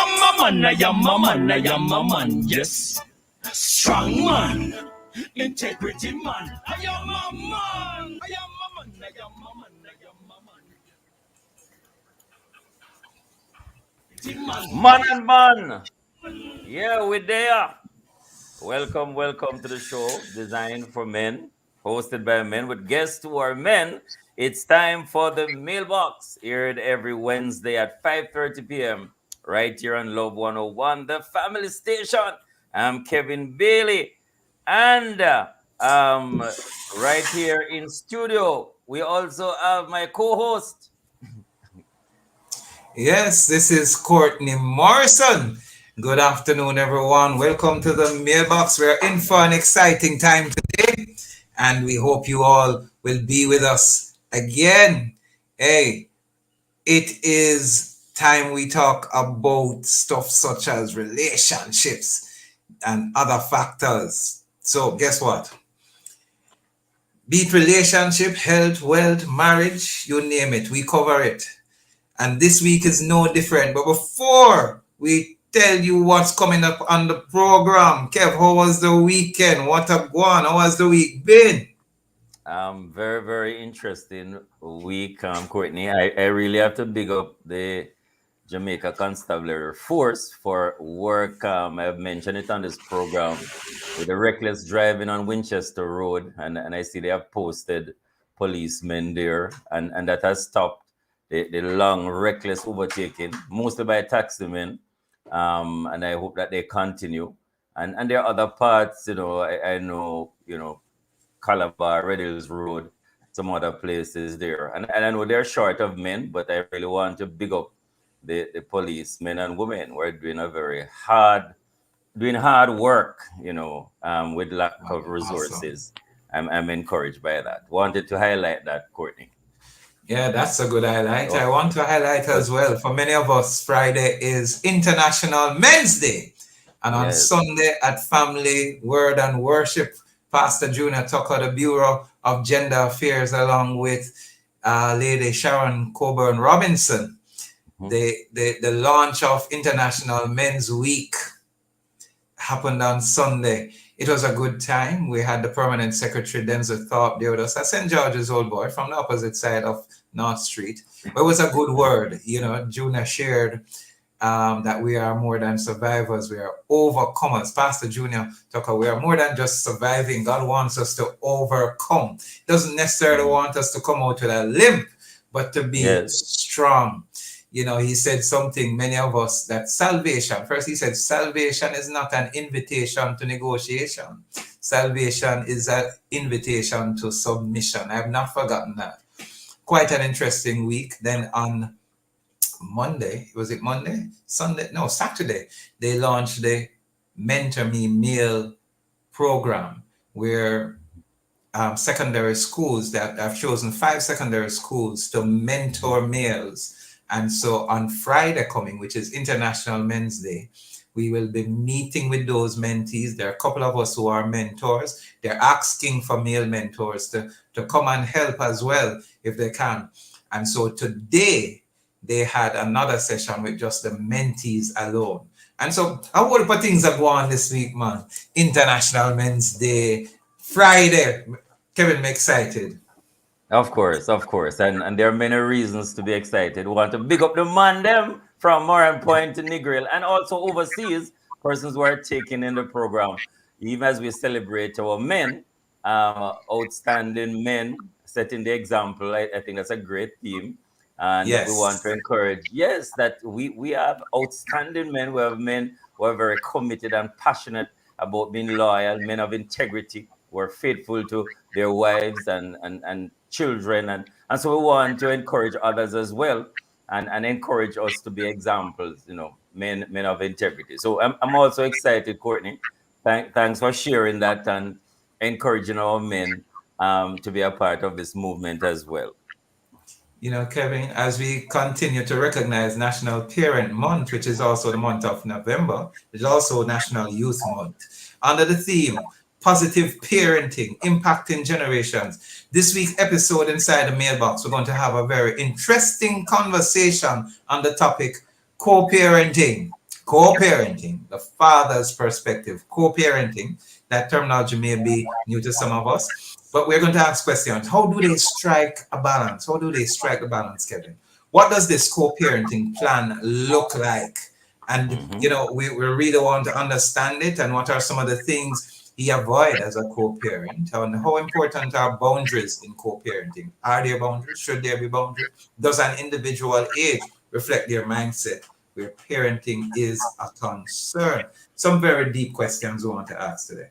am a man, I am a man, yes. Strong man, integrity man. I am a man, I am a man, I am a man, I am a man. Man and man. Yeah, we're there. Welcome to the show designed for men, hosted by men with guests who are men. It's time for the mailbox, aired every Wednesday at 5:30 p.m. right here on Love 101, the family station. I'm Kevin Bailey, and right here in studio, we also have my co-host. Yes, this is Courtney Morrison. Good afternoon, everyone. Welcome to the mailbox. We're in for an exciting time today, and we hope you all will be with us again. Hey, it is time we talk about stuff such as relationships and other factors. So, guess what? Be it relationship, health, wealth, marriage, you name it, we cover it. And this week is no different. But before we tell you what's coming up on the program, Kev, how was the weekend? What have gone? How has the week been? Very interesting week, Courtney. I really have to big up the Jamaica Constabulary Force for work. I've mentioned it on this program with the reckless driving on Winchester Road, and I see they have posted policemen there, and that has stopped the long reckless overtaking, mostly by taximen. And I hope that they continue. And there are other parts, I know, Calabar, Red Hills Road, some other places there. And I know they're short of men, but I really want to big up the policemen and women who are doing doing hard work, with lack of resources. Awesome. I'm encouraged by that. Wanted to highlight that, Courtney. Yeah, that's a good highlight. Oh, I want to highlight as well, for many of us, Friday is International Men's Day. And on yes. Sunday at Family Word and Worship, Pastor Junior Tucker, the Bureau of Gender Affairs, along with Lady Sharon Coburn Robinson, the launch of International Men's Week happened on Sunday. It was a good time. We had the permanent secretary, Denzel Thorpe, there with us at St. George's Old Boy from the opposite side of North Street. But it was a good word. Junior shared that we are more than survivors. We are overcomers. Pastor Junior Tucker, we are more than just surviving. God wants us to overcome. He doesn't necessarily want us to come out with a limp, but to be strong. He said something, many of us, that salvation, first he said, salvation is not an invitation to negotiation. Salvation is an invitation to submission. I have not forgotten that. Quite an interesting week. Then on Monday, was it Monday? Sunday? No, Saturday, they launched the Mentor Me Meal program where secondary schools, that I've chosen 5 secondary schools to mentor males. And so on Friday coming, which is International Men's Day, we will be meeting with those mentees. There are a couple of us who are mentors. They're asking for male mentors to come and help as well if they can. And so today, they had another session with just the mentees alone. And so how whole of things are going on this week, man. International Men's Day, Friday. Kevin, I'm excited. Of course. And there are many reasons to be excited. We want to big up the man them from Moran Point to Negril and also overseas persons who are taking in the program. Even as we celebrate our men, outstanding men, setting the example. I think that's a great theme. And we want to encourage, that we have outstanding men. We have men who are very committed and passionate about being loyal, men of integrity, who are faithful to their wives and children. And so we want to encourage others as well and encourage us to be examples, men of integrity. So I'm also excited, Courtney. Thanks for sharing that and encouraging our men to be a part of this movement as well. Kevin, as we continue to recognize National Parent Month, which is also the month of November, it's also National Youth Month, under the theme, Positive Parenting, Impacting Generations. This week's episode inside the mailbox, we're going to have a very interesting conversation on the topic co-parenting. Co-parenting, the father's perspective, co-parenting. That terminology may be new to some of us, but we're going to ask questions. How do they strike a balance? How do they strike the balance, Kevin? What does this co-parenting plan look like? And, you know, we really want to understand it. And what are some of the things he avoid as a co-parent? And how important are boundaries in co-parenting? Are there boundaries? Should there be boundaries? Does an individual age reflect their mindset where parenting is a concern? Some very deep questions we want to ask today.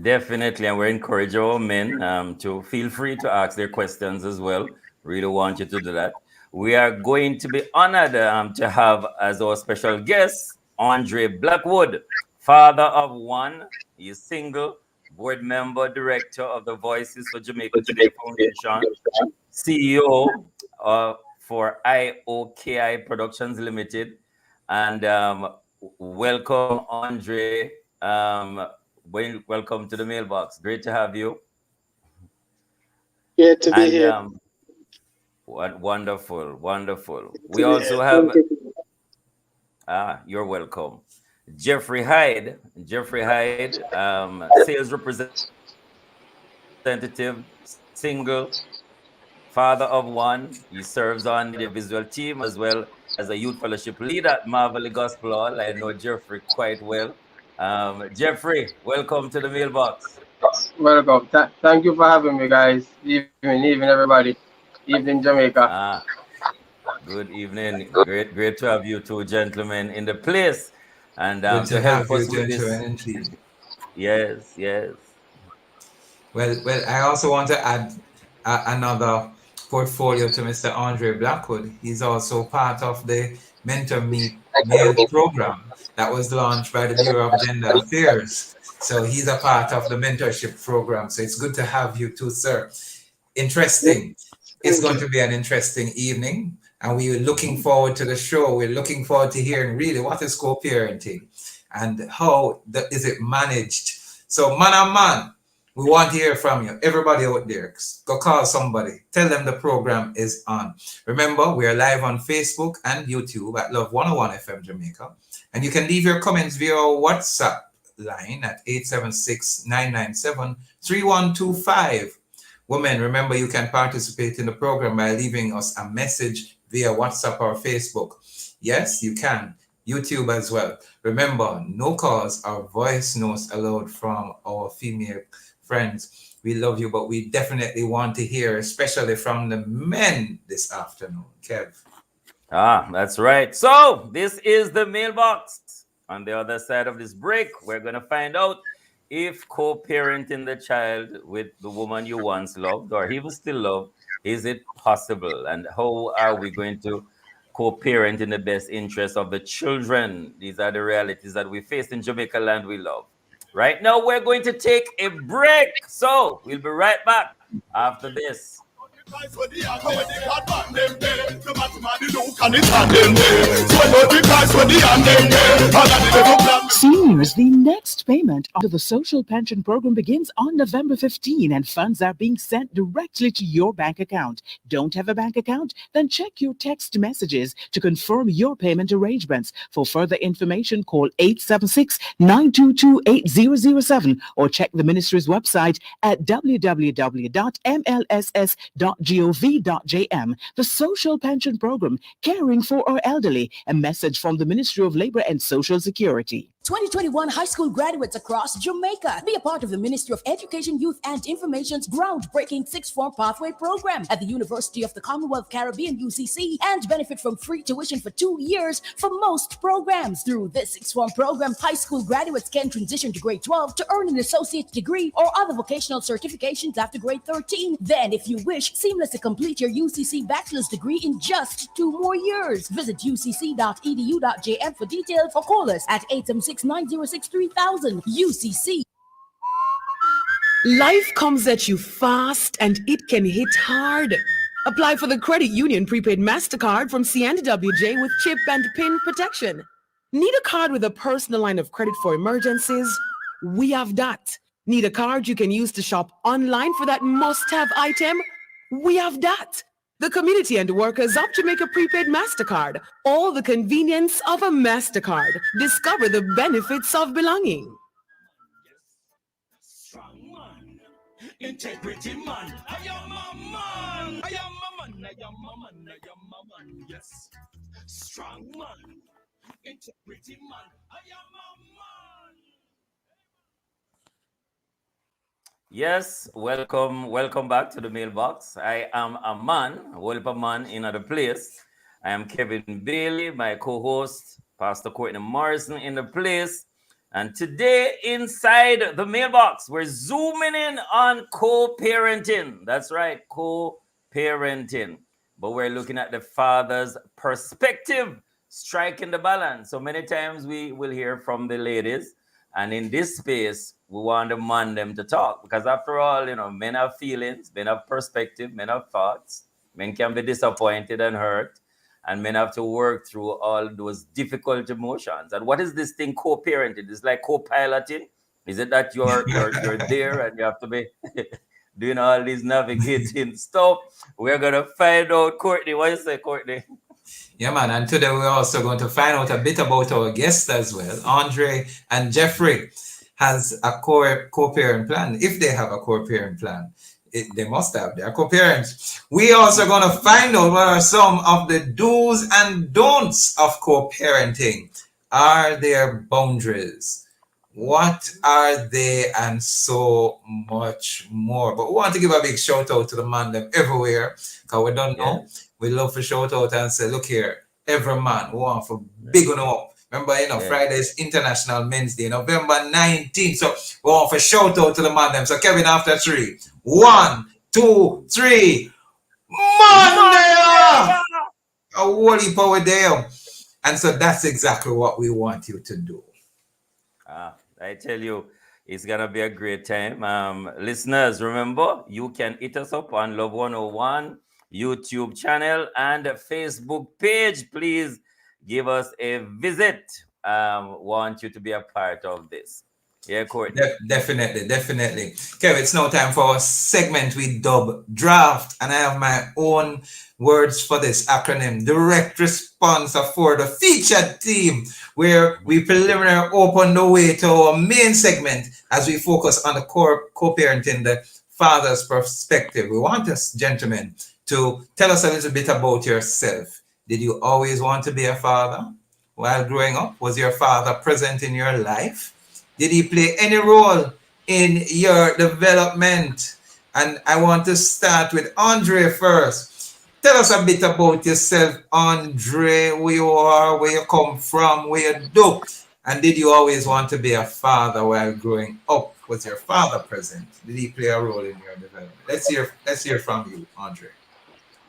Definitely, and we encourage our men to feel free to ask their questions as well. Really want you to do that. We are going to be honored to have as our special guest Andre Blackwood, father of one. He's single, board member, director of the Voices for Jamaica Today Foundation, CEO for IOKI Productions Limited, and welcome, Andre. Welcome to the mailbox. Great to have you. Yeah, to be here. Wonderful. We also have. You're welcome. Jeffrey Hyde, sales representative, single, father of one. He serves on the visual team as well as a youth fellowship leader at Marvel Gospel Hall. I know Jeffrey quite well. Jeffrey, welcome to the mailbox. Welcome. Thank you for having me, guys. Evening, everybody. Evening, Jamaica. Good evening. Great to have you two gentlemen in the place. And to help us with this. Indeed. Yes. Well, I also want to add another portfolio to Mr. Andre Blackwood. He's also part of the Mentor Me Male program that was launched by the Bureau of Gender Affairs. So he's a part of the mentorship program. So it's good to have you too, sir. Interesting. It's going to be an interesting evening. And we're looking forward to the show. We're looking forward to hearing really what is co-parenting and how is it managed. So man, we want to hear from you. Everybody out there, go call somebody. Tell them the program is on. Remember, we are live on Facebook and YouTube at Love 101 FM Jamaica. And you can leave your comments via our WhatsApp line at 876-997-3125. Women, remember you can participate in the program by leaving us a message via WhatsApp or Facebook. Yes, you can. YouTube as well. Remember, no calls or voice notes allowed from our female friends. We love you, but we definitely want to hear, especially from the men this afternoon. Kev. That's right. So this is the mailbox. On the other side of this break, we're going to find out if co-parenting the child with the woman you once loved or even still love, is it possible? And how are we going to co-parent in the best interest of the children? These are the realities that we face in Jamaica land we love. Right now, we're going to take a break. So we'll be right back after this. Seniors, the next payment under the social pension program begins on November 15 and funds are being sent directly to your bank account. Don't have a bank account? Then check your text messages to confirm your payment arrangements. For further information, call 876-922-8007 or check the ministry's website at www.mlss.gov.jm. The Social Pension Program, caring for our elderly. A message from the Ministry of Labor and Social Security. 2021 high school graduates across Jamaica. Be a part of the Ministry of Education, Youth and Information's groundbreaking sixth form pathway program at the University of the Commonwealth Caribbean, UCC, and benefit from free tuition for 2 years for most programs. Through this sixth form program, high school graduates can transition to grade 12 to earn an associate degree or other vocational certifications after grade 13. Then, if you wish, seamlessly complete your UCC bachelor's degree in just 2 more years. Visit ucc.edu.jm for details or call us at 876-906-3000. UCC. Life comes at you fast and it can hit hard. Apply for the Credit Union Prepaid MasterCard from CNWJ with chip and PIN protection. Need a card with a personal line of credit for emergencies? We have that. Need a card you can use to shop online for that must-have item? We have that. The community and workers of Jamaica prepaid MasterCard. All the convenience of a MasterCard. Discover the benefits of belonging. Strong man, integrity man. I am a man. I am a man. I am a man. I am a man. Yes. Strong man, integrity man. I am a man. Yes, welcome back to the mailbox. I am a man, a man in other place. I am Kevin Bailey, my co-host, Pastor Courtney Morrison in the place. And today inside the mailbox, we're zooming in on co-parenting. That's right, co-parenting. But we're looking at the father's perspective, striking the balance. So many times we will hear from the ladies. And in this space, we want the man them to talk. Because after all, men have feelings, men have perspective, men have thoughts. Men can be disappointed and hurt. And men have to work through all those difficult emotions. And what is this thing co-parenting? It's like co-piloting. Is it that you're there and you have to be doing all these navigating stuff? We're going to find out. Courtney, what you say, Courtney? Yeah, man. And today we're also going to find out a bit about our guests as well. Andre and Jeffrey has a co-parent plan. If they have a co-parent plan, they must have their co-parents. We also going to find out what are some of the do's and don'ts of co-parenting. Are there boundaries? What are they? And so much more. But we want to give a big shout out to the man them everywhere, because we don't know. We love to shout out and say, look here, every man who want for big one up. Remember, Friday is International Men's Day, November 19th. So we want for shout out to the man them. So Kevin, after 3, 1, 2, 3, Monday! A holy power there. And so that's exactly what we want you to do. I tell you, it's going to be a great time. Listeners, remember, you can hit us up on Love 101 YouTube channel and Facebook page. Please give us a visit. Want you to be a part of this. Yeah, Courtney. Definitely. Kevin, it's now time for a segment we dub Draft. And I have my own words for this acronym. Direct response for the featured team, where we preliminary open the way to our main segment as we focus on the co-parenting, the father's perspective. We want us, gentlemen, to tell us a little bit about yourself. Did you always want to be a father while growing up? Was your father present in your life? Did he play any role in your development? And I want to start with Andre first. Tell us a bit about yourself, Andre, where you are, where you come from, where you do. And did you always want to be a father while growing up? Was your father present? Did he play a role in your development? Let's hear from you, Andre.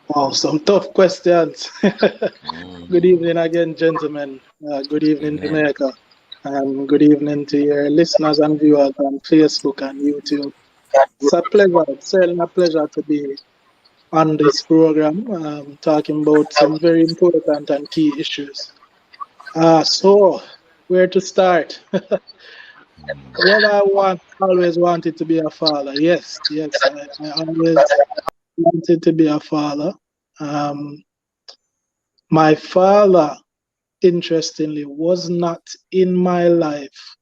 Wow, some tough questions. Good evening again, gentlemen. Good evening, Jamaica. And good evening to your listeners and viewers on Facebook and YouTube. It's a pleasure, it's certainly a pleasure to be on this program, talking about some very important and key issues. So, where to start? Well, I always wanted to be a father. Yes, I always wanted to be a father. My father, interestingly, was not in my life.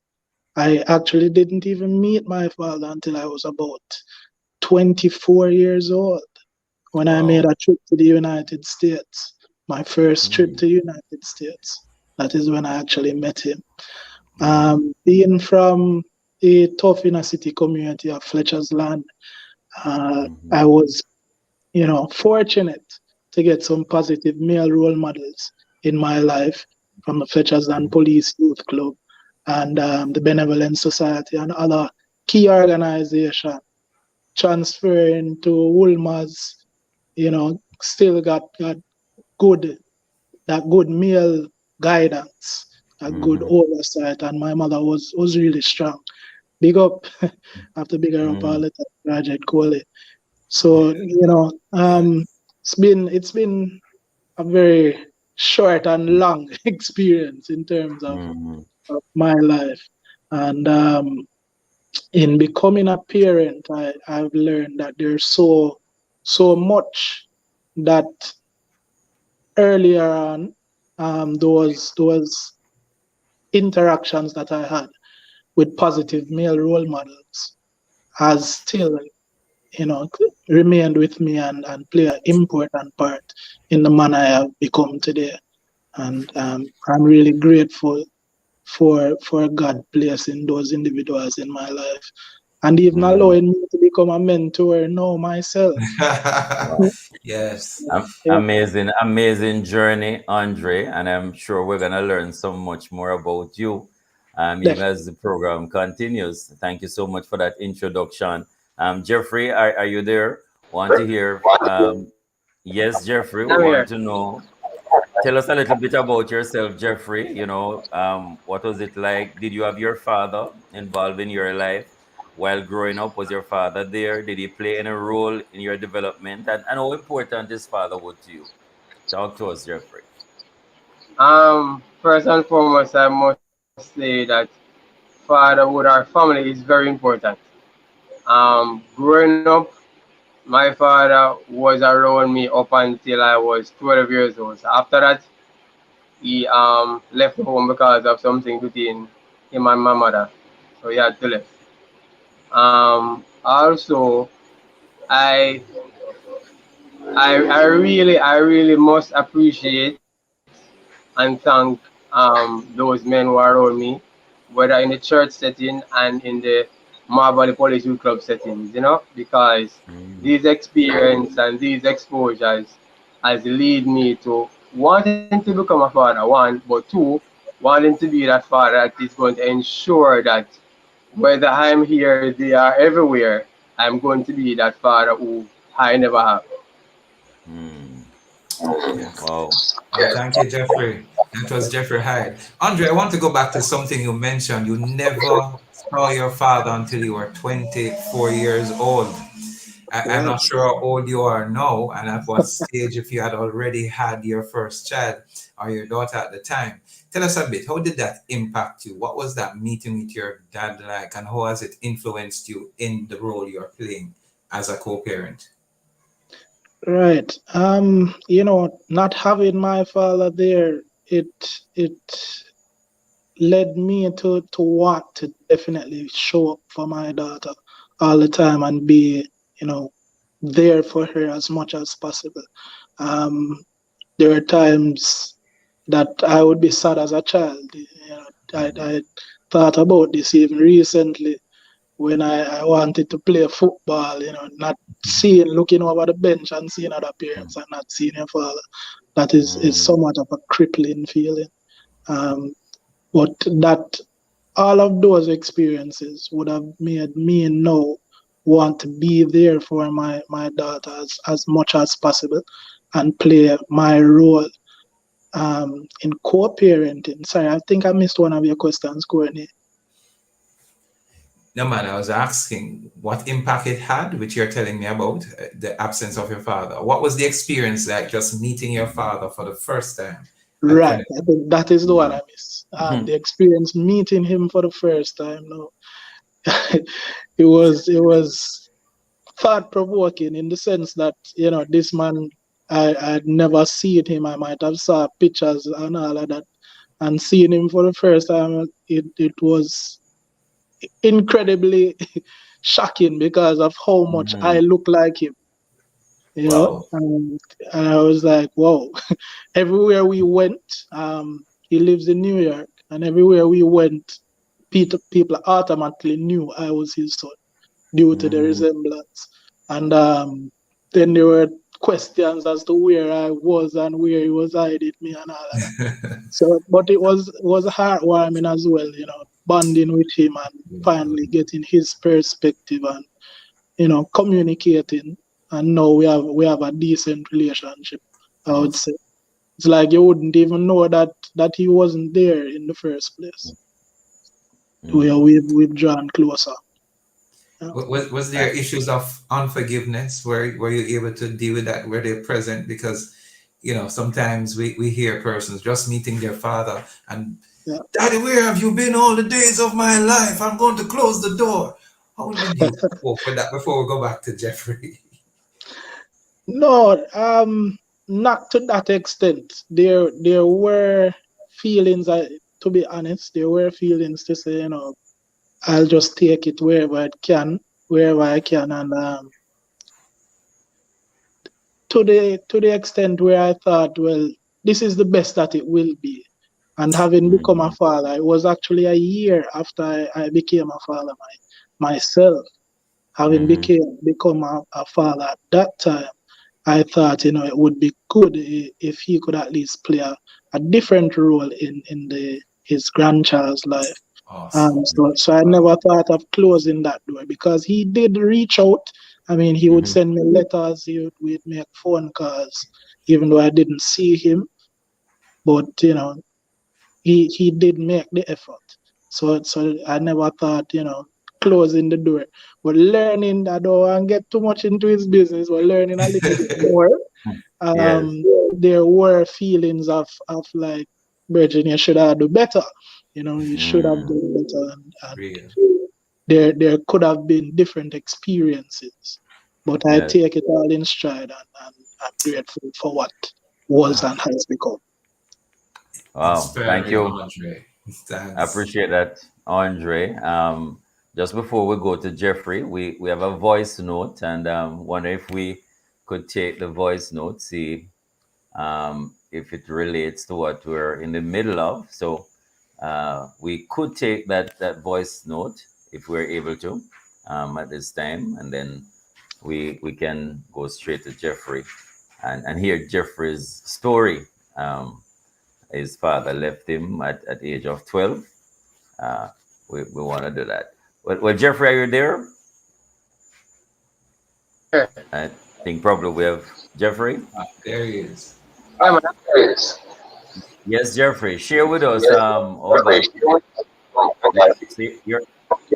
I actually didn't even meet my father until I was about 24 years old, when I made a trip to the United States. My first trip to the United States. That is when I actually met him. Being from a tough inner city community of Fletcher's Land, I was, fortunate to get some positive male role models in my life from the Fletcher's Land Police Youth Club and the Benevolent Society and other key organizations. Transferring to Woolmer's, still got good male guidance, good oversight, and my mother was really strong. Big up, I have to big her up all the time, Project Coley. So, it's been a very short and long experience in terms of my life. And in becoming a parent, I've learned that there's so much that earlier on, those interactions that I had with positive male role models has still, remained with me and play an important part in the man I have become today. And I'm really grateful for God placing those individuals in my life and even allowing me to become a mentor now myself. Wow. Yes. Yeah, Amazing journey, Andre, and I'm sure we're gonna learn so much more about you, even definitely. as the program continues. Thank you so much for that introduction. Jeffrey, are you there? Want to hear? Yes, Jeffrey, we I'm want here. to know. Tell us a little bit about yourself, Jeffrey. What was it like? Did you have your father involved in your life while growing up? Was your father there? Did he play any role in your development? And how important is fatherhood to you? Talk to us, Jeffrey. First and foremost, I must say that fatherhood or family is very important. Growing up, my father was around me up until I was 12 years old. So after that, he left home because of something between him and my mother. So he had to leave. Also, I I really must appreciate and thank those men who are around me, whether in the church setting and in the Marble Police Youth Club settings, because Mm, these experience and these exposures has lead me to wanting to become a father, one, but two, wanting to be that father that is going to ensure that whether I'm here, they are everywhere, I'm going to be that father who I never have. mm. Yes. Wow. Thank you, Jeffrey. That was Jeffrey Hyde. Andre, I want to go back to something you mentioned. You never saw your father until you were 24 years old. I'm Right. not sure how old you are now and at what stage, if you had already had your first child or your daughter at the time. Tell us a bit, how did that impact you? What was that meeting with your dad like, and how has it influenced you in the role you're playing as a co-parent? Right. Not having my father there, it led me to want to definitely show up for my daughter all the time and be, you know, there for her as much as possible. Um, there are times that I would be sad as a child. I thought about this even recently when I wanted to play football, not seeing, looking over the bench and seeing other parents and not seeing your father. That is Mm, somewhat of a crippling feeling. Um, but that all of those experiences would have made me now want to be there for my daughter as much as possible and play my role in co-parenting. Sorry, I think I missed one of your questions, Courtney. No, man, I was asking what impact it had, which you're telling me about, the absence of your father. What was the experience like just meeting your father for the first time at Right, 20? I think that is the one I mm, missed. The experience meeting him for the first time. No, it was thought provoking in the sense that this man, I'd never seen him. I might have saw pictures and all of that, and seeing him for the first time, it was incredibly shocking because of how much I mhm. look like him. Wow. And I was like, wow. Everywhere we went, he lives in New York, and everywhere we went, people automatically knew I was his son due to the Mm, resemblance. And then there were questions as to where I was and where he was hiding me and all of that. So, but it was heartwarming as well, bonding with him and finally getting his perspective and communicating. And now we have a decent relationship, I would say. It's like you wouldn't even know that he wasn't there in the first place. mm. We've drawn closer. Yeah. Was there issues of unforgiveness? Were you able to deal with that? Were they present? Because sometimes we hear persons just meeting their father and, Yeah. Daddy, where have you been all the days of my life? I'm going to close the door. How did you cope with that before we go back to Jeffrey? No, not to that extent. There were feelings. To be honest, there were feelings to say, I'll just take it wherever I can, and to the extent where I thought, well, this is the best that it will be. And having become a father, it was actually a year after I became a father myself. Having become a father at that time, I thought, it would be good if he could at least play a different role in his grandchild's life. Awesome. So I never thought of closing that door because he did reach out. I mean, he would send me letters, we'd make phone calls, even though I didn't see him. But he did make the effort. So I never thought, closing the door. But learning, I don't want to get too much into his business, but learning a little bit more. Yes. There were feelings of like, Virgin, you should have done better. You should have done better, and Real. there could have been different experiences. But I Yes. take it all in stride, and I'm grateful for what was Wow. and has become. Wow. Thank Inspiring, you. Andre. I Thanks. appreciate that, Andre. Just before we go to Jeffrey, we have a voice note, and wonder if we could take the voice note, see if it relates to what we're in the middle of. So we could take that voice note if we're able to at this time, and then we can go straight to Jeffrey and hear Jeffrey's story. His father left him at the age of 12. uh, we want to do that. Well, Jeffrey, are you there? Yeah, I think probably we have Jeffrey. There he is. yeah, man. Yes, Jeffrey. Share with us. Hold on. See,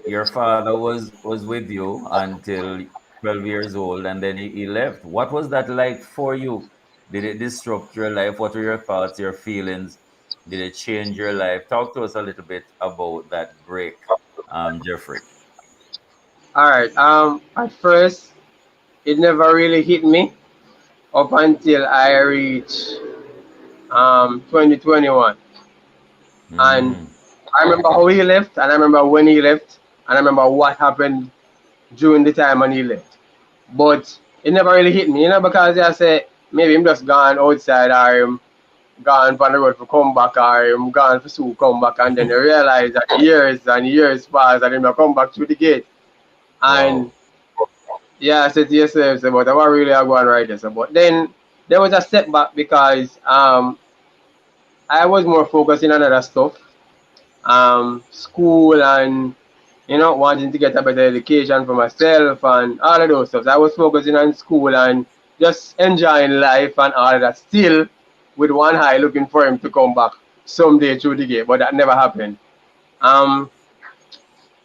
your father was with you until 12 years old, and then he left. What was that like for you? Did it disrupt your life? What were your thoughts, your feelings? Did it change your life? Talk to us a little bit about that break, Jeffrey. All right. At first, it never really hit me up until I reached 2021, and Mm, I remember how he left, and I remember when he left, and I remember what happened during the time when he left. But it never really hit me, because I say maybe him just gone outside or him gone on the road for come back or him gone for school come back, and then you realize that years and years pass and him not come back through the gate. And wow. yeah, I said to yourself, say, but I was really going right there. So, but then there was a setback because I was more focusing on other stuff, school and wanting to get a better education for myself and all of those stuff. So I was focusing on school and just enjoying life and all of that. Still, with one eye looking for him to come back someday through the gate, but that never happened. Um,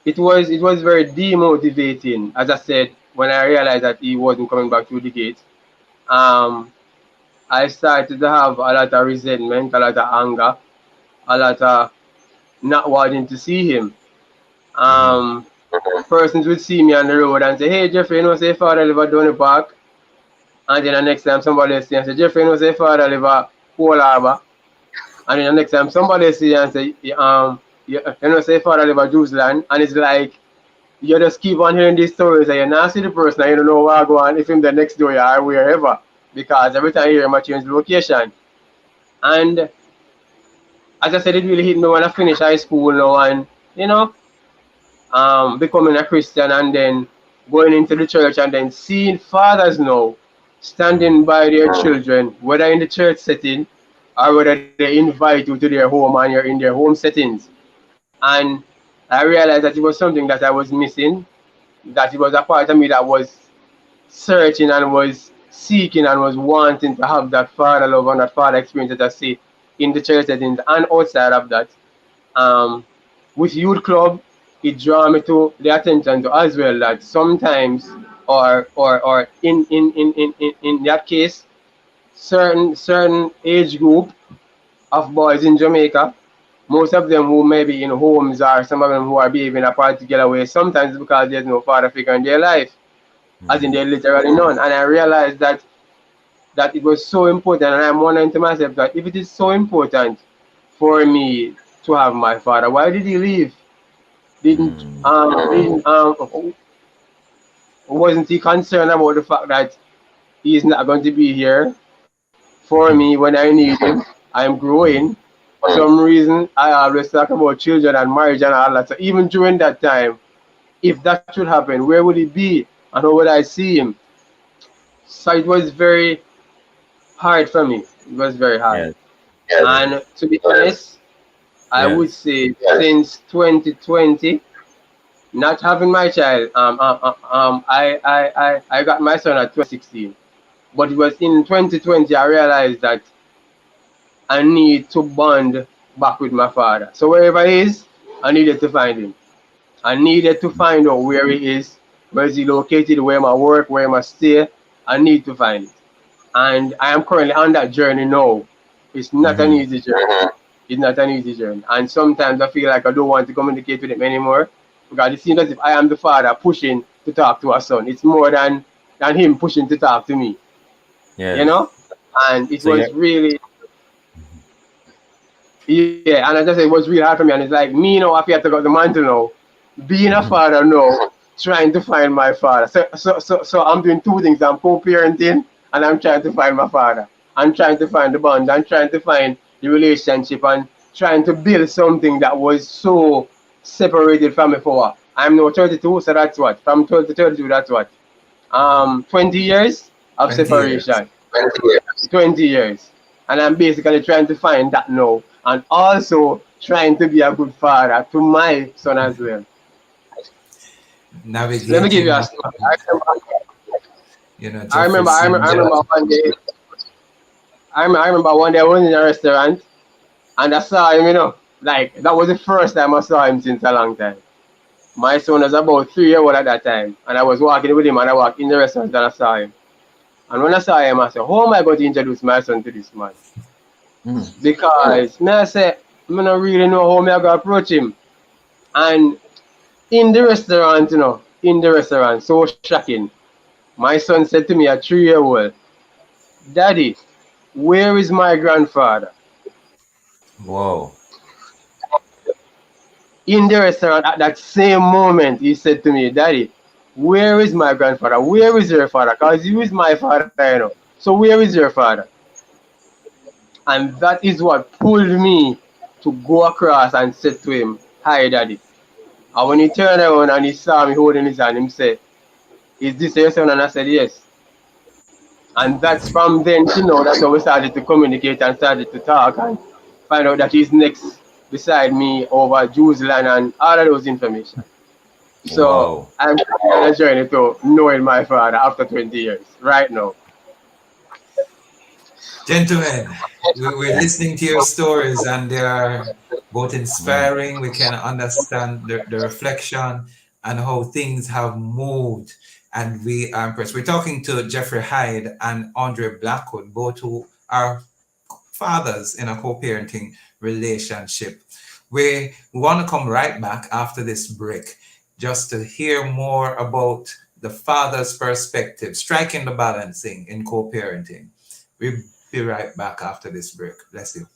it was very demotivating, as I said, when I realized that he wasn't coming back through the gate. Um, I started to have a lot of resentment, a lot of anger, a lot of not wanting to see him. Mm-hmm. Um, Persons would see me on the road and say, "Hey Jeffrey, say father live at Downey Park." And then the next time somebody see and say, "Jeffrey, say father live at Pole Harbor." And then the next time somebody see and say, say father live at Jerusalem. And it's like you just keep on hearing these stories and you're not see the person and you don't know where go on if him the next door or wherever. Because every time you hear him I change the location. And as I said, it really hit me when I finished high school now and you know, becoming a Christian and then going into the church and then seeing fathers now standing by their children, whether in the church setting or whether they invite you to their home and you're in their home settings. And I realized that it was something that I was missing, that it was a part of me that was searching and was seeking and was wanting to have that father love and that father experience that I see in the church settings and outside of that. um, with youth club, it draw me to the attention to as well that sometimes or in that case, certain age group of boys in Jamaica, most of them who may be in homes or some of them who are behaving a particular way, sometimes because there's no father figure in their life, as in Mm-hmm. they're literally none. And I realized that that it was so important, and I'm wondering to myself that if it is so important for me to have my father, why did he leave? Didn't wasn't he concerned about the fact that he's not going to be here for me when I need him? I'm growing. For some reason, I always talk about children and marriage and all that. So even during that time, if that should happen, where would he be and how would I see him? So it was very hard for me. It was very hard. Yes. And to be honest, I would Yes. say since 2020, not having my child, I got my son at 2016. But it was in 2020 I realized that I need to bond back with my father. So wherever he is, I needed to find him. I needed to find out where he is, where is he located, where my work, where my stay. I need to find it. And I am currently on that journey now. It's not an Mm-hmm. easy journey. It's not an easy journey. And sometimes I feel like I don't want to communicate with him anymore because it seems as if I am the father pushing to talk to our son. It's more than him pushing to talk to me, you Yes. know? And it So yeah. was really, yeah, and as I said, it was really hard for me. And it's like me now, I feel to go the mantle now, being a father now, trying to find my father. So I'm doing two things. I'm co-parenting and I'm trying to find my father. I'm trying to find the bond. I'm trying to find the relationship and trying to build something that was so separated from me for what? I'm now 32, so that's what? From 12 to 32, that's what? 20 years of 20 years. separation. 20 years. And I'm basically trying to find that now. And also trying to be a good father to my son as well. Let me give Navigating you a that, story. I Jeffrey remember, I remember, I Singer. remember one day, I remember one day I was in a restaurant and I saw him, like that was the first time I saw him since a long time. My son was about 3 years old at that time, and I was walking with him and I walked in the restaurant and I saw him. And when I saw him, I said, how am I going to introduce my son to this man? Because I said, I don't really know how I'm going to approach him. And in the restaurant, so shocking. My son said to me at 3 years old, Daddy, where is my grandfather? Whoa. In the restaurant at that same moment, he said to me, Daddy, where is my grandfather? Where is your father? Because you is my father. So where is your father? And that is what pulled me to go across and said to him, Hi, Daddy. And when he turned around and he saw me holding his hand, he said, Is this your son? And I said, Yes. And that's from then to now, that's how we started to communicate and started to talk and find out that he's next beside me over Jews land and all of those information. So Wow. I'm on a journey to knowing my father after 20 years, right now. Gentlemen, we're listening to your stories and they are both inspiring. We can understand the reflection and how things have moved, and we are impressed. We're talking to Jeffrey Hyde and Andre Blackwood, both who are fathers in a co-parenting relationship. We want to come right back after this break just to hear more about the father's perspective, striking the balancing in co-parenting. We'll be right back after this break. Bless you.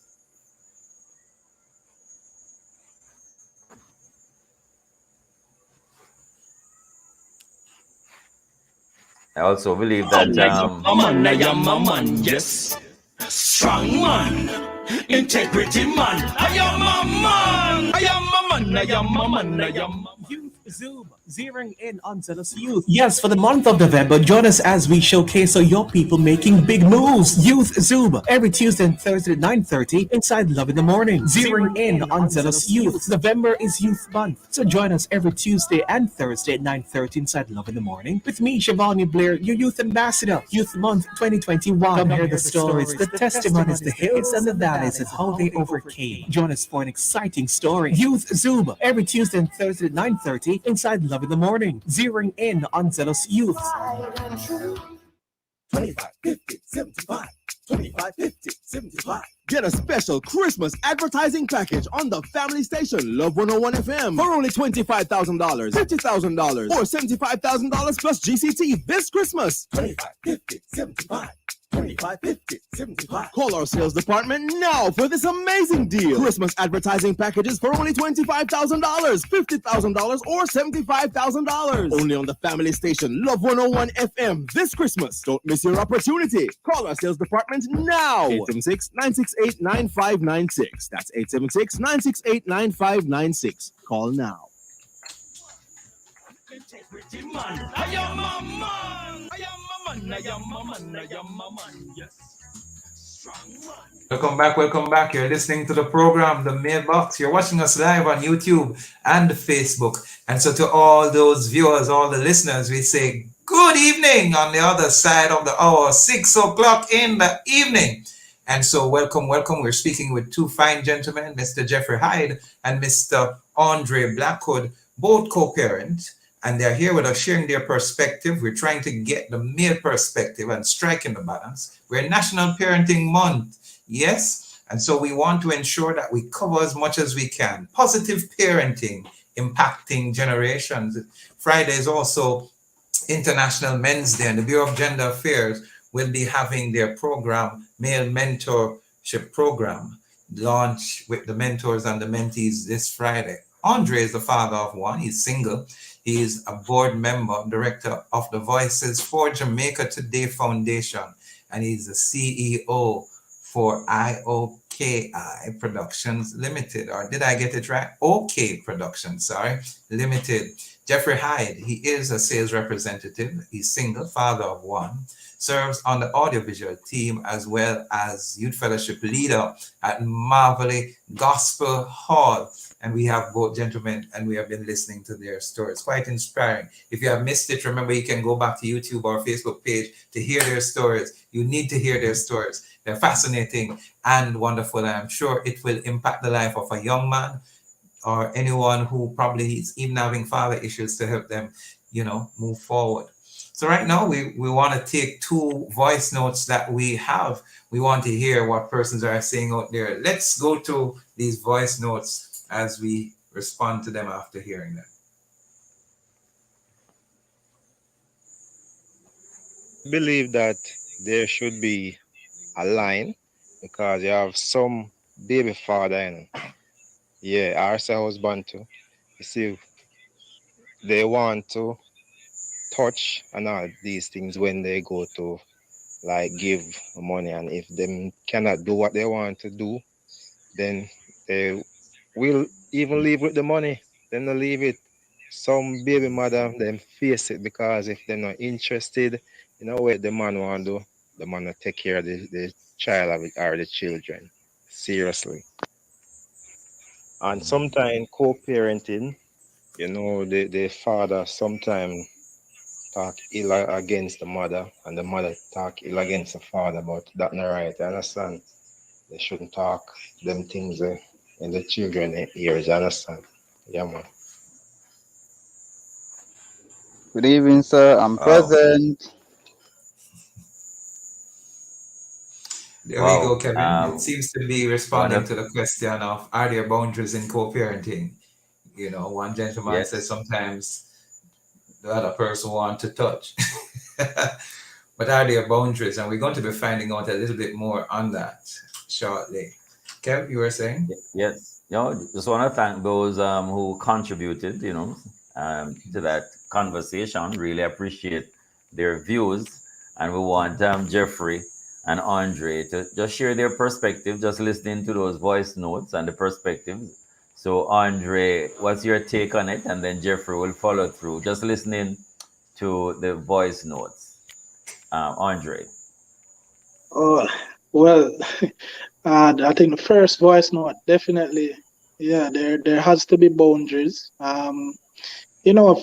I also believe that I am a man, yes. Strong man, integrity man. I am a man. I am a man. I am a man. I am a man. Youth Zoom, zeroing in on zealous youth. Yes, for the month of November, join us as we showcase our young people making big moves. Youth Zoom, every Tuesday and Thursday at 9:30 inside Love in the Morning. Zeroing in on zealous youth. November is Youth Month, so join us every Tuesday and Thursday at 9:30 inside Love in the Morning with me, Shivani Blair, your youth ambassador. Youth Month 2021. Come hear the stories, the testimonies, the hills and the valleys, and how they overcame. Join us for an exciting story. Youth Zoom, every Tuesday and Thursday at 9:30 inside Love in the Morning. Zeroing in on zealous youth. 25, 50, 75. 25, 50, 75. Get a special Christmas advertising package on the family station Love 101 FM for only $25,000, $50,000, or $75,000 plus GCT this Christmas. 25, 50, 75. 25, 50, 75. Call our sales department now for this amazing deal. Christmas advertising packages for only $25,000, $50,000, or $75,000. Only on the family station Love 101 FM this Christmas. Don't miss your opportunity. Call our sales department now. 876-968-9596. That's 876-968-9596. Call now. Integrity man, I am a man. I am a man. I am a man. I am a man. Yes, strong man. Welcome back. You're listening to the program, The Mailbox. You're watching us live on YouTube and Facebook. And so to all those viewers, all the listeners, we say good evening on the other side of the hour, 6 o'clock in the evening. And so welcome. We're speaking with two fine gentlemen, Mr. Jeffrey Hyde and Mr. Andre Blackwood, both co-parent. And they're here with us sharing their perspective. We're trying to get the male perspective and striking the balance. We're National Parenting Month, yes? And so we want to ensure that we cover as much as we can. Positive parenting, impacting generations. Friday is also International Men's Day, and the Bureau of Gender Affairs will be having their program, Male Mentorship Program, launch with the mentors and the mentees this Friday. Andre is the father of one. He's single. He is a board member, director of the Voices for Jamaica Today Foundation, and he's the CEO for IOKI Productions Limited. Or did I get it right? OK Productions, Limited. Jeffrey Hyde, he is a sales representative. He's single, father of one, serves on the audiovisual team as well as youth fellowship leader at Marvelly Gospel Hall. And we have both gentlemen, and we have been listening to their stories. Quite inspiring. If you have missed it, remember you can go back to YouTube or Facebook page to hear their stories. You need to hear their stories. They're fascinating and wonderful. And I'm sure it will impact the life of a young man or anyone who probably is even having father issues to help them, move forward. So right now, we want to take two voice notes that we have. We want to hear what persons are saying out there. Let's go to these voice notes as we respond to them after hearing them. I believe that there should be a line because you have some baby father and our husband too. You see, they want to touch and all these things when they go to give money, and if them cannot do what they want to do, then they will even leave with the money. Then they leave it. Some baby mother then face it because if they're not interested, what the man want to do, the man will take care of the child or the children. Seriously. And sometimes co-parenting, the father sometimes talk ill against the mother and the mother talk ill against the father, but that's not right. I understand. They shouldn't talk them things in the children's ears. I understand. Yeah, man. Good evening, sir. I'm present. There we go, Kevin. It seems to be responding to the question of, are there boundaries in co-parenting? One gentleman says sometimes the other person wants to touch. But are there boundaries? And we're going to be finding out a little bit more on that shortly. Kev, you were saying? Yes. Just want to thank those who contributed, to that conversation. Really appreciate their views. And we want Jeffrey and Andre to just share their perspective, just listening to those voice notes and the perspectives. So Andre, what's your take on it? And then Jeffrey will follow through, just listening to the voice notes. Andre. Oh, well, I think the first voice note, definitely, there has to be boundaries. When it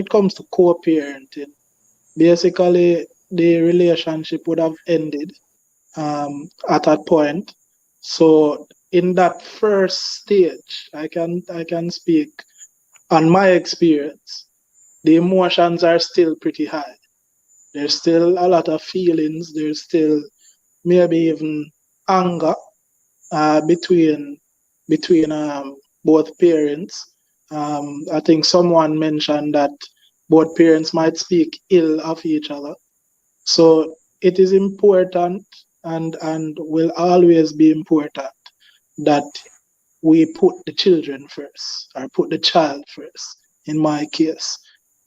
comes to co-parenting, basically the relationship would have ended at that point. So in that first stage, I can speak on my experience. The emotions are still pretty high. There's still a lot of feelings. There's still maybe even anger between both parents. I think someone mentioned that both parents might speak ill of each other. So it is important and will always be important that we put the children first, or put the child first, in my case.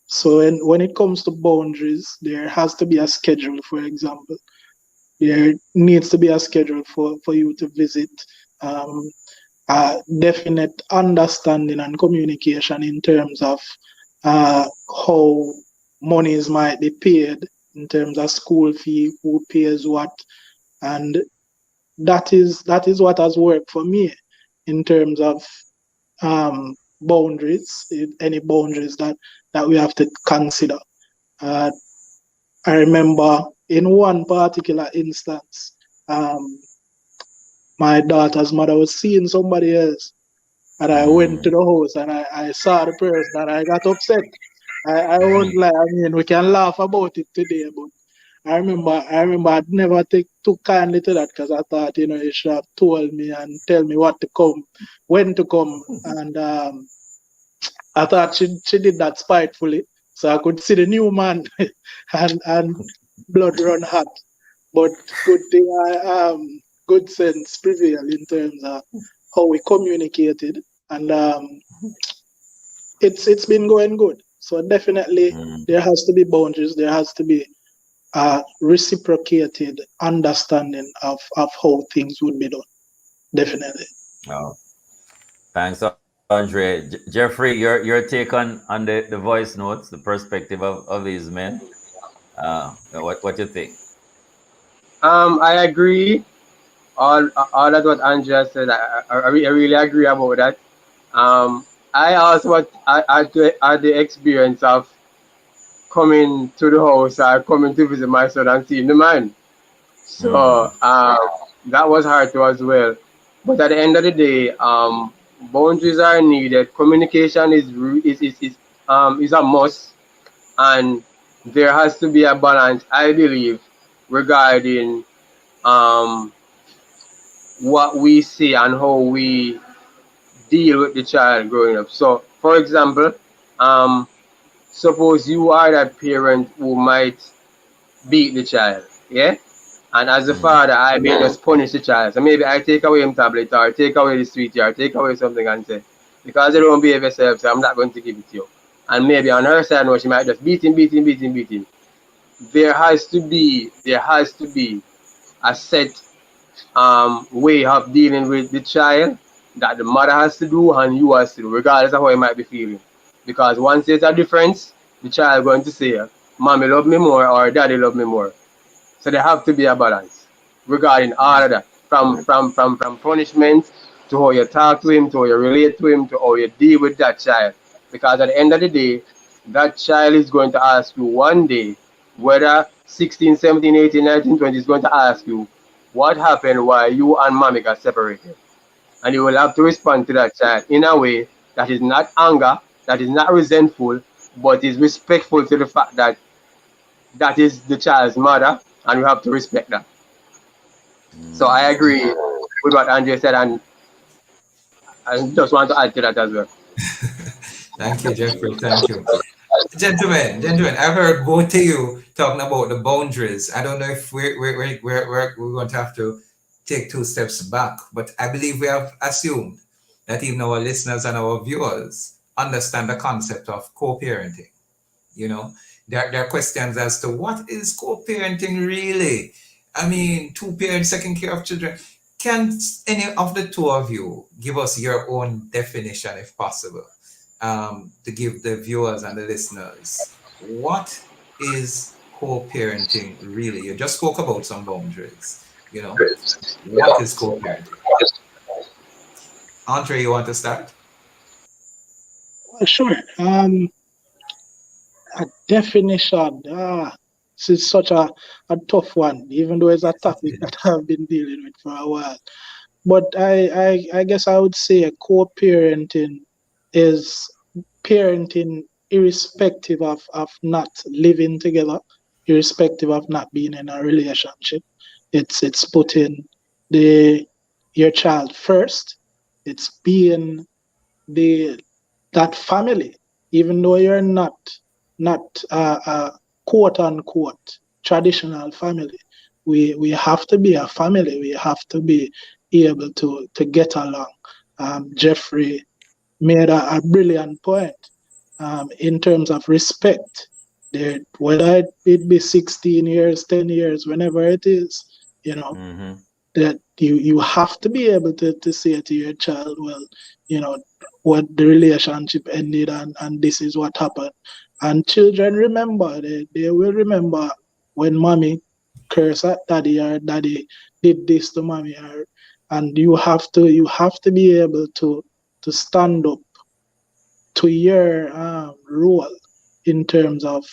So when it comes to boundaries, there has to be a schedule, for example. There needs to be a schedule for you to visit, um, definite understanding and communication in terms of how monies might be paid, in terms of school fee, who pays what, and that is what has worked for me in terms of boundaries, any boundaries that we have to consider. Uh, I remember in one particular instance, um, my daughter's mother was seeing somebody else, and I went to the house and I saw the person and I got upset. I won't lie. I mean, we can laugh about it today, but I remember I'd never took kindly to that, because I thought, you should have told me and tell me what to come, when to come, and I thought she did that spitefully, so I could see the new man and blood run hot. But good thing good sense prevailed in terms of how we communicated, and it's been going good. So definitely there has to be boundaries. There has to be reciprocated understanding of how things would be done. Definitely. Oh, thanks, Andre. Jeffrey, your take on the voice notes, the perspective of these men. What you think? I agree. All that what Andrea said, I really agree about that. I also had the experience of coming to the house or coming to visit my son and seeing the man. So that was hard too as well. But at the end of the day, boundaries are needed. Communication is a must, and there has to be a balance, I believe, regarding um, what we say and how we deal with the child growing up. So, for example, um, suppose you are that parent who might beat the child, yeah? And as a father, I may just punish the child. So maybe I take away him tablet or take away the sweetie or take away something and say, because you don't behave yourself, so I'm not going to give it to you. And maybe on her side, no, she might just beat him, beat him, beat him, beat him. There has to be a set way of dealing with the child that the mother has to do and you has to do, regardless of how he might be feeling. Because once there's a difference, the child going to say, "Mommy love me more" or "Daddy love me more." So there have to be a balance regarding all of that, from punishment to how you talk to him, to how you relate to him, to how you deal with that child. Because at the end of the day, that child is going to ask you one day, whether 16, 17, 18, 19, 20, is going to ask you what happened why you and mommy got separated. And you will have to respond to that child in a way that is not anger, that is not resentful, but is respectful to the fact that that is the child's mother, and you have to respect that. So I agree with what Andre said, and I just want to add to that as well. Thank you, Jeffrey. Thank you. Gentlemen, I've heard both of you talking about the boundaries. I don't know if we're going to have to take two steps back, but I believe we have assumed that even our listeners and our viewers understand the concept of co-parenting. You know, there are questions as to what is co-parenting really? I mean, two parents taking care of children. Can any of the two of you give us your own definition, if possible, to give the viewers and the listeners what is co-parenting really? You just spoke about some boundaries. What is co-parenting? Andre, you want to start? Sure. A definition. This is such a tough one, even though it's a topic that I've been dealing with for a while. But I guess I would say co-parenting is parenting irrespective of not living together, irrespective of not being in a relationship. It's putting the your child first. It's being the that family, even though you're not quote unquote traditional family. We have to be a family. We have to be able to get along. Jeffrey made a brilliant point in terms of respect. There, whether it be 16 years, 10 years, whenever it is, that you have to be able to say to your child, well, what the relationship ended and this is what happened. And children remember, they will remember when mommy cursed at daddy or daddy did this to mommy, and you have to be able to stand up to your role in terms of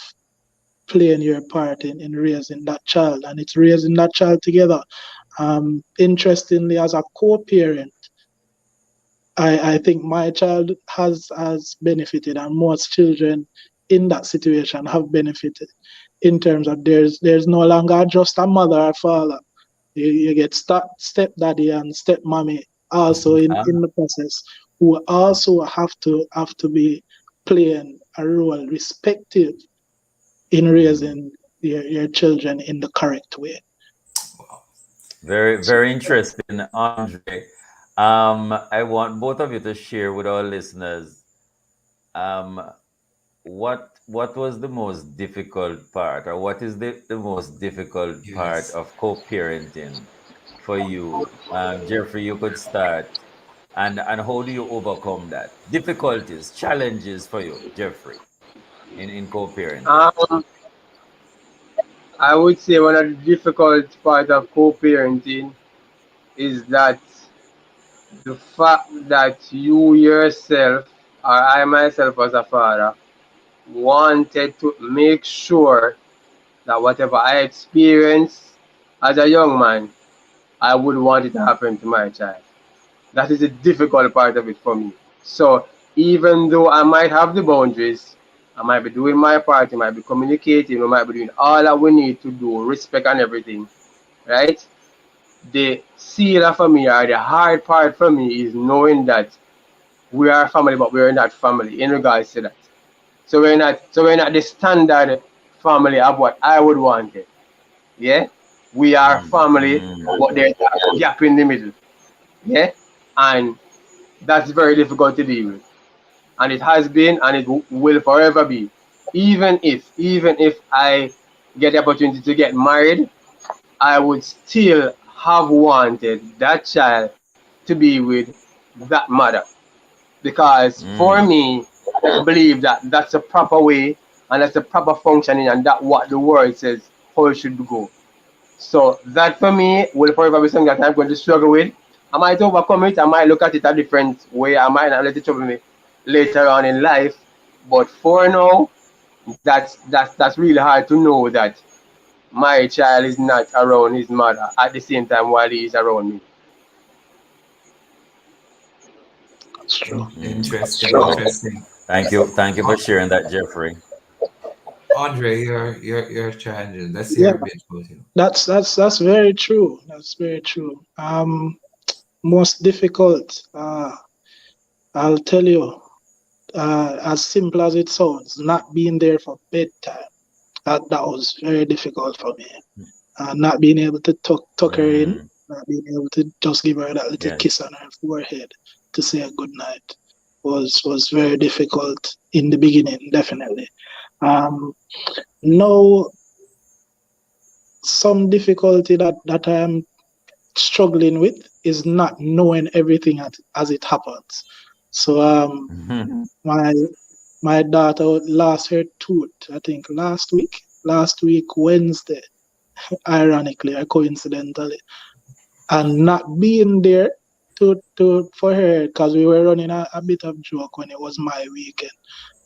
playing your part in raising that child, and it's raising that child together. Interestingly, as a co-parent, I think my child has benefited, and most children in that situation have benefited in terms of there's no longer just a mother or father. You get stepdaddy and stepmommy also in the process, who also have to be playing a role respective in raising your children in the correct way. Very, very interesting, Andre. I want both of you to share with our listeners what was the most difficult part, or what is the most difficult part of co-parenting for you? Jeffrey, you could start. And how do you overcome that? Difficulties, challenges for you, Jeffrey, in co-parenting. I would say one of the difficult part of co-parenting is that the fact that you yourself, or I myself as a father, wanted to make sure that whatever I experience as a young man, I would want it to happen to my child. That is the difficult part of it for me. So even though I might have the boundaries, I might be doing my part, I might be communicating, we might be doing all that we need to do, respect and everything, right? The sealer for me, or the hard part for me, is knowing that we are family, but we're not family in regards to that. So we're not the standard family of what I would want it. Yeah? We are family, but there's a gap in the middle. Yeah? And that's very difficult to deal with. And it has been and it will forever be. Even if I get the opportunity to get married, I would still have wanted that child to be with that mother. Because for me, I believe that that's a proper way and that's a proper functioning, and that what the word says how it should go. So that for me will forever be something that I'm going to struggle with. I might overcome it, I might look at it a different way, I might not let it trouble me later on in life. But for now, that's really hard to know that my child is not around his mother at the same time while he is around me. That's true. Interesting. Thank you for sharing that, Jeffrey. Andre, your challenges. Let's hear Yeah, a bit about you. that's very true. That's very true. Most difficult. I'll tell you. As simple as it sounds, not being there for bedtime. That was very difficult for me. Not being able to tuck her in, not being able to just give her that little kiss on her forehead to say a good night was very difficult in the beginning, definitely. Now, some difficulty that I'm struggling with is not knowing everything as it happens. So my daughter lost her tooth, I think last week Wednesday, ironically or coincidentally, and not being there for her, because we were running a bit of joke when it was my weekend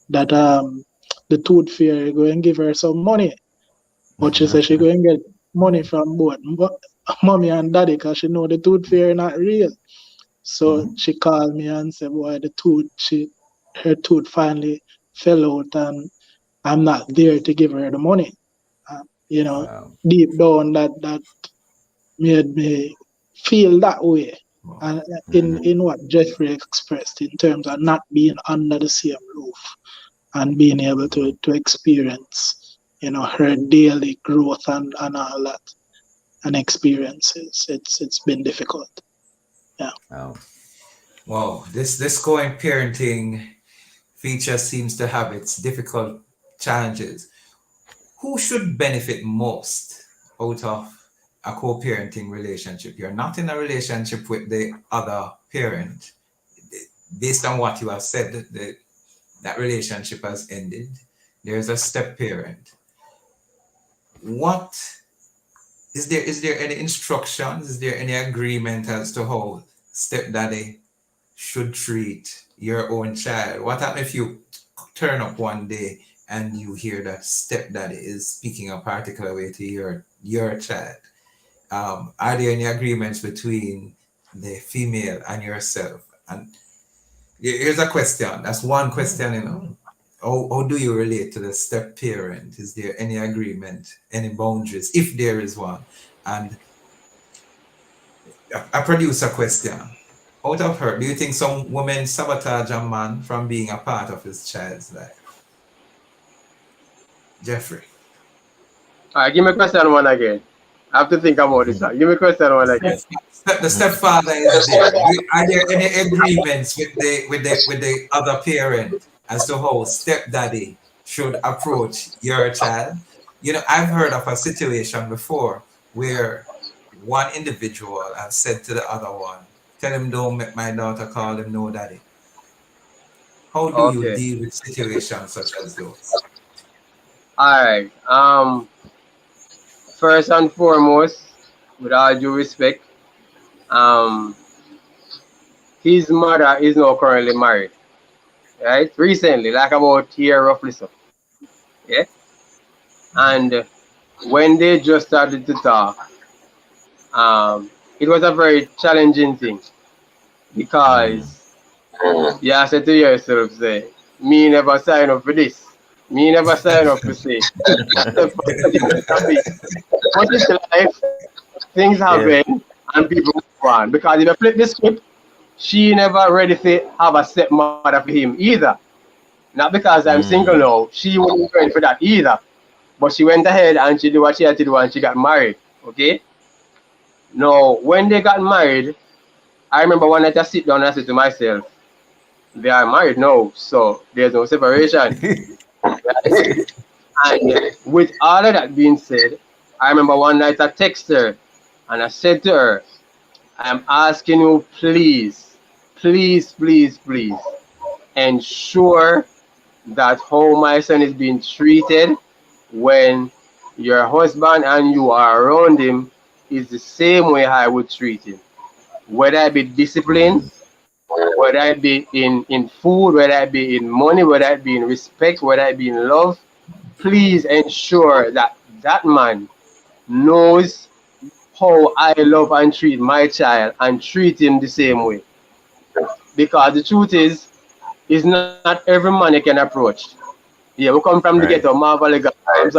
that the tooth fairy go and give her some money, but she said she go and get money from both mommy and daddy because she know the tooth fairy not real. So she called me and said, boy, her tooth finally fell out and I'm not there to give her the money. Deep down that made me feel that way. And in what Jeffrey expressed in terms of not being under the same roof and being able to experience her daily growth and all that and experiences. It's been difficult. Yeah. Oh. Wow, this co-parenting feature seems to have its difficult challenges. Who should benefit most out of a co-parenting relationship? You're not in a relationship with the other parent. Based on what you have said, that relationship has ended. There's a step parent. What is there any instructions? Is there any agreement as to how stepdaddy should treat your own child? What happens if you turn up one day and you hear that stepdaddy is speaking a particular way to your child? Are there any agreements between the female and yourself? And here's a question. That's one question. How do you relate to the step parent? Is there any agreement, any boundaries, if there is one? And a producer question. Out of her, do you think some women sabotage a man from being a part of his child's life? Jeffrey. All right, give me question one again. I have to think about this one. Give me question one again. The stepfather is there. Are there any agreements with the other parent as to how stepdaddy should approach your child? I've heard of a situation before where one individual has said to the other one, tell him don't make my daughter call him no daddy. How do you deal with situations such as those? All right. First and foremost, with all due respect, his mother is now currently married. Right? Recently, like about a year roughly so. Yeah. And when they just started to talk, it was a very challenging thing because you have to yourself say, me never sign up for this. Me never sign up for say. But it's life, things happen and people move on. Because if you flip the script, she never ready to have a stepmother for him either. Not because I'm single now, she wasn't ready for that either. But she went ahead and she did what she had to do and she got married. Okay? Now, when they got married, I remember one night I sit down and I said to myself, they are married now, so there's no separation. And with all of that being said, I remember one night I texted her and I said to her, I'm asking you, please, please, please, please, ensure that how my son is being treated when your husband and you are around him is the same way I would treat him. Whether it be discipline, whether it be in food, whether it be in money, whether it be in respect, whether it be in love, please ensure that that man knows how I love and treat my child and treat him the same way. Because the truth is not every man you can approach. Yeah, we come from the ghetto, Marvel,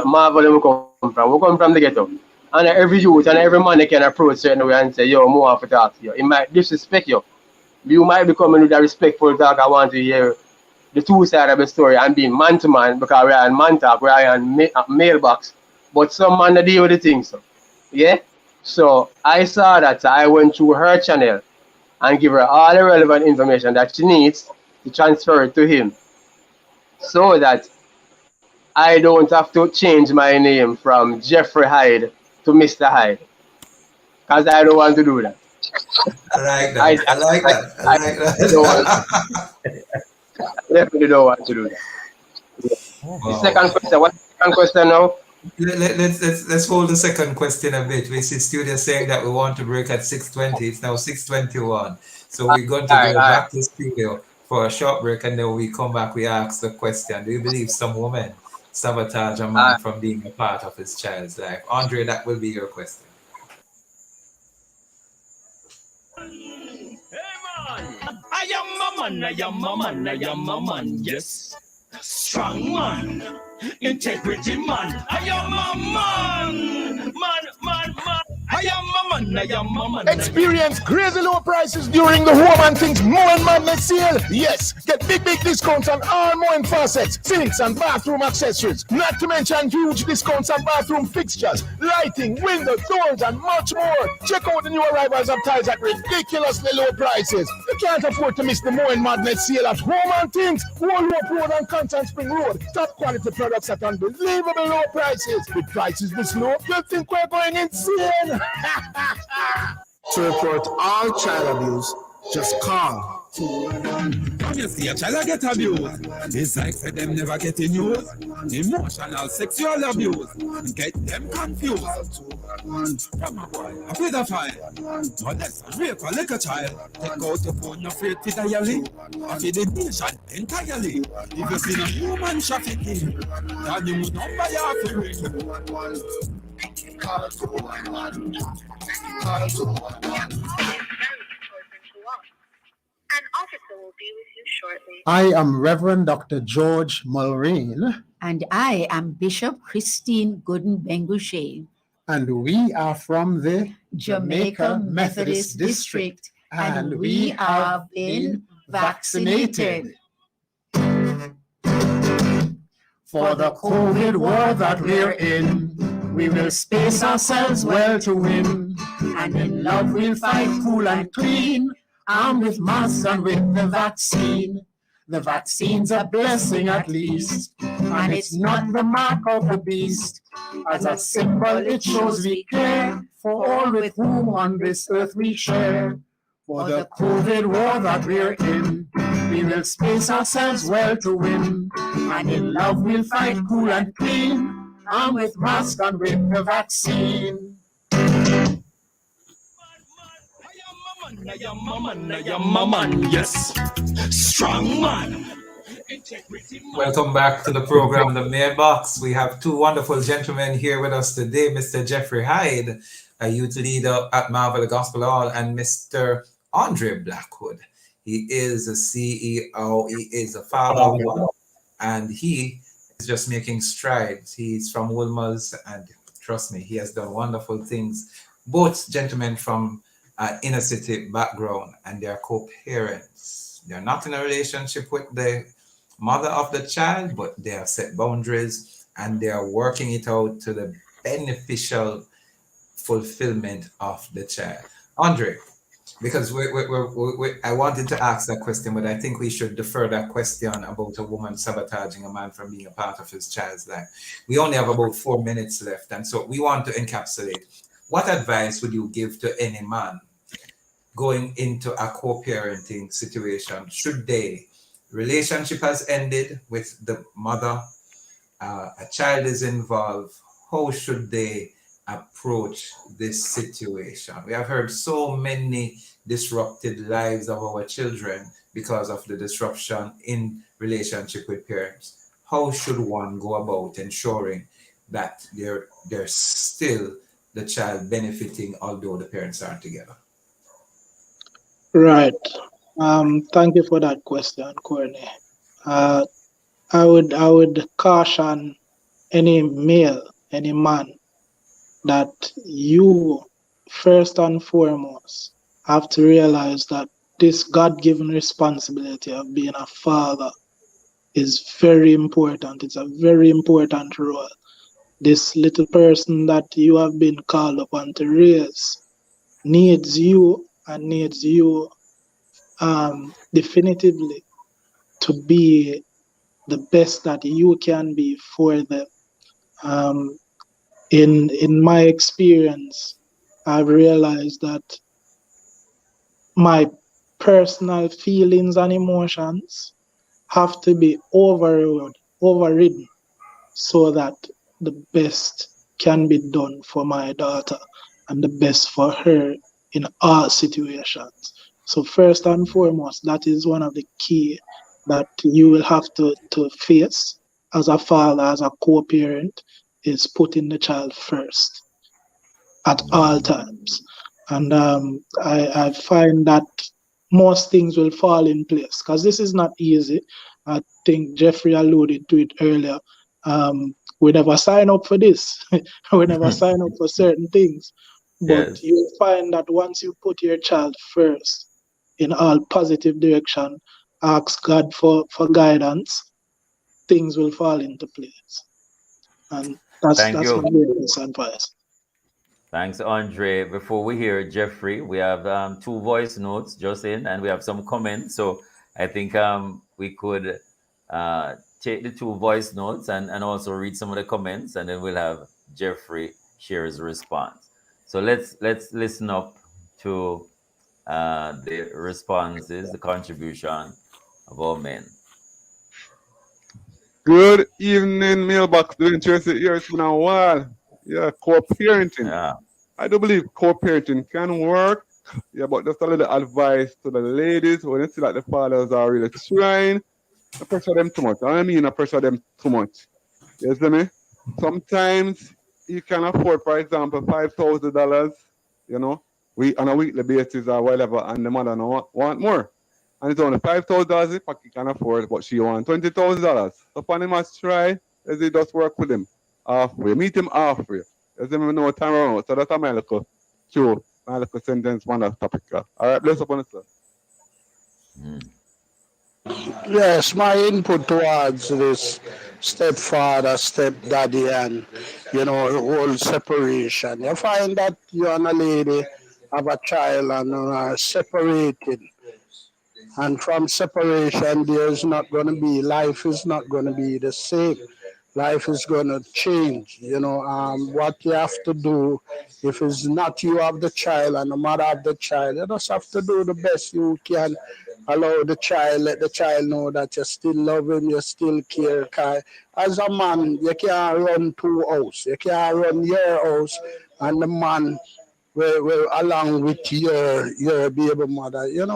Marvel, we come from the ghetto. And every youth and every man you can approach certain way and say, yo, more for talk to you. He might disrespect you. You might be coming with a respectful talk. I want to hear the two sides of the story and being man to man because we are in man talk, we are in mailbox. But some man deal with the things. So. Yeah? So I saw that, so I went through her channel and give her all the relevant information that she needs to transfer it to him. So that I don't have to change my name from Jeffrey Hyde to Mr. Hyde. Because I don't want to do that. I like that. I like that. I like that. I definitely don't want to do that. Yeah. Wow. The second question, what's the second question now? Let's hold the second question a bit. We see students saying that we want to break at 6:20. It's now 6:21. So we're going to go back to studio for a short break, and then we come back, we ask the question, do you believe some women sabotage a man from being a part of his child's life? Andre, that will be your question. Hey man, I am a man, I am a man, I am a man, yes. Strong man, integrity man, I am a man, man, man, man. I am a Experience crazy low prices during the Home and Things Mowing Madness sale. Yes, get big discounts on all mowing faucets, sinks and bathroom accessories. Not to mention huge discounts on bathroom fixtures, lighting, windows, doors and much more. Check out the new arrivals of tiles at ridiculously low prices. You can't afford to miss the Mowing Madness sale at Home and Things, Walnut Road and Constant Spring Road. Top quality products at unbelievable low prices. With prices this low, you'll think we're going insane. To report all child abuse, just call. When you see a child get abused, it's like for them never getting used. Emotional, sexual abuse, get them confused. From a boy, a pedophile, molest and rape a little child. Take out the phone, you're afraid to dial. After the nation entirely. If you see a human trafficking, then you number your fearing. Call 211. Call 211. An officer will be with you shortly. I am Reverend Dr. George Mulrain. And I am Bishop Christine Gooden Bengushe. And we are from the Jamaica Methodist District. And we have been vaccinated. For the COVID war that we're in, we will space ourselves well to win. And in love we'll fight cool and clean. Armed with masks and with the vaccine. The vaccine's a blessing at least, and it's not the mark of the beast. As a symbol it shows we care for all with whom on this earth we share. For the COVID war that we're in, we will space ourselves well to win. And in love we'll fight cool and clean, armed with masks and with the vaccine. Yes, strong man. Welcome back to the program, The Mailbox. We have two wonderful gentlemen here with us today, Mr. Jeffrey Hyde, a youth leader at Marvel Gospel Hall, and Mr. Andre Blackwood. He is a CEO, he is a father, and he is just making strides. He's from Wolmer's, and trust me, he has done wonderful things. Both gentlemen from inner city background, and they are co-parents. They're not in a relationship with the mother of the child, but they have set boundaries and they are working it out to the beneficial fulfillment of the child. Andre, because I wanted to ask that question, but I think we should defer that question about a woman sabotaging a man from being a part of his child's life. We only have about 4 minutes left, and so we want to encapsulate. What advice would you give to any man going into a co-parenting situation? Should relationship has ended with the mother, a child is involved, how should they approach this situation? We have heard so many disrupted lives of our children because of the disruption in relationship with parents. How should one go about ensuring that they're still the child benefiting although the parents aren't together? Right. Thank you for that question, Courtney. I would caution any male, any man, that you first and foremost have to realize that this God-given responsibility of being a father is very important. It's a very important role. This little person that you have been called upon to raise needs you and needs you definitively to be the best that you can be for them. In my experience, I've realized that my personal feelings and emotions have to be overridden so that the best can be done for my daughter and the best for her in all situations. So first and foremost, that is one of the key that you will have to face as a father, as a co-parent, is putting the child first at all times. And I find that most things will fall in place because this is not easy. I think Jeffrey alluded to it earlier. We never sign up for this. We never sign up for certain things. But Yes. you'll find that once you put your child first in all positive direction, ask God for guidance, things will fall into place. And that's Thank that's my you. greatest advice. Thanks, Andre. Before we hear Jeffrey, we have 2 voice notes just in, and we have some comments. So I think we could take the 2 voice notes and also read some of the comments, and then we'll have Jeffrey share his response. So let's listen up to the responses, the contribution of our men. Good evening, mailbox. Doing Tracy here. It's been a while. Yeah, co-parenting. Yeah. I do believe co-parenting can work. Yeah, but just a little advice to the ladies when you see that the fathers are really trying, don't pressure them too much. I mean, I pressure them too much. You see me? Sometimes you can afford, for example, $5,000, you know, we on a weekly basis or whatever, and the mother no want more. And it's only $5,000 if he can afford, but she want $20,000. So for him must try, as he just work with him halfway, meet him halfway. As him know time around. So that's my little true, my little sentence on that topic. All right, bless upon us, sir. Yes, my input towards this stepfather, stepdaddy, and the whole separation. You find that you and a lady have a child and are separated, and from separation, there's not going to be life is not going to be the same. Life is going to change. What you have to do, if it's not you have the child and the mother have the child, you just have to do the best you can. Allow the child, let the child know that you still love him, you still care. 'Cause as a man, you can't run 2 houses. You can't run your house and the man will along with your baby mother. You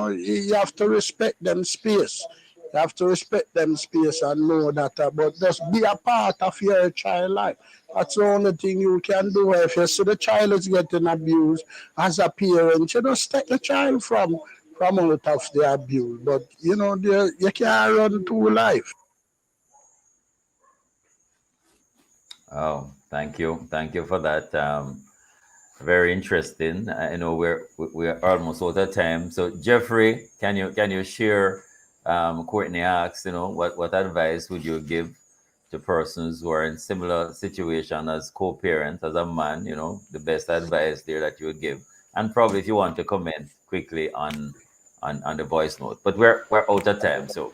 have to respect them space. You have to respect them space and know that, but just be a part of your child life. That's the only thing you can do. If you see the child is getting abused as a parent, you just take the child from out of the abuse. But you can't run two life. Oh, thank you for that. Very interesting. I know we're almost out of time. So Jeffrey, can you share? Courtney asks, what advice would you give to persons who are in similar situation as co-parents, as a man? The best advice there that you would give, and probably if you want to comment quickly on the voice note. But we're out of time, so.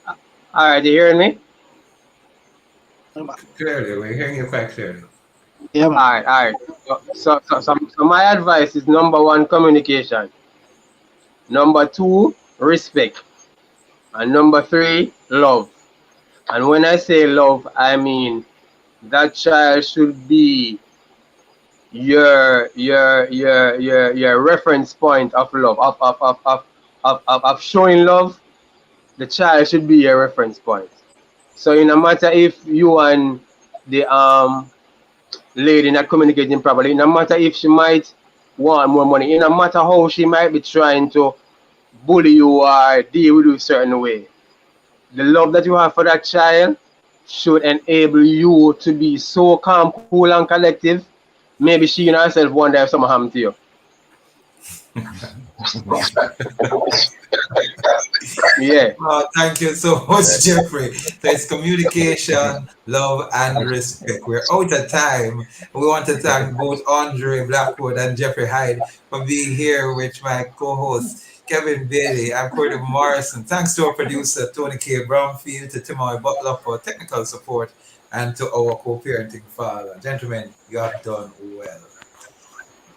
All right, you hearing me? Clearly, we're hearing you quite clearly. Yeah, All right, all right. So my advice is number 1, communication. Number 2, respect. And number 3, love. And when I say love, I mean that child should be your reference point of love, of showing love. The child should be your reference point. So no matter if you and the lady not communicating properly, no matter if she might want more money, no matter how she might be trying to bully you or deal with you a certain way, the love that you have for that child should enable you to be so calm, cool, and collective. Maybe she and herself wonder if something happened to you. Yeah. Thank you so much, Jeffrey. So it's communication, love, and respect. We're out of time. We want to thank both Andre Blackwood and Jeffrey Hyde for being here with my co-host Kevin Bailey. I'm Cordy Morrison. Thanks to our producer Tony K. Brownfield, to Timoy Butler for technical support, and to our co-parenting father. Gentlemen, you have done well.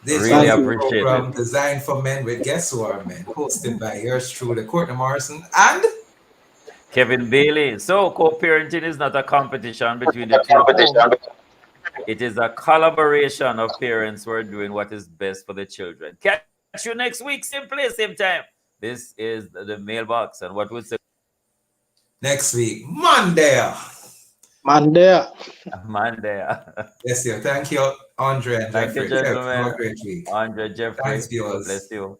This Really was a appreciate program it. designed for men with guests who are men, hosted by yours truly, Courtney Morrison and Kevin Bailey. So co-parenting is not a competition between the two of whom. It is a collaboration of parents who are doing what is best for the children. Catch you next week, same place, same time. This is the mailbox, and what would say next week, Monday. Monday. Monday. Yes, sir. Thank you, Andre and Thank you, Jeffrey. Have a gentlemen. great week. Andre, Jeffrey, Thanks, God viewers. bless you.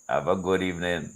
Have a good evening.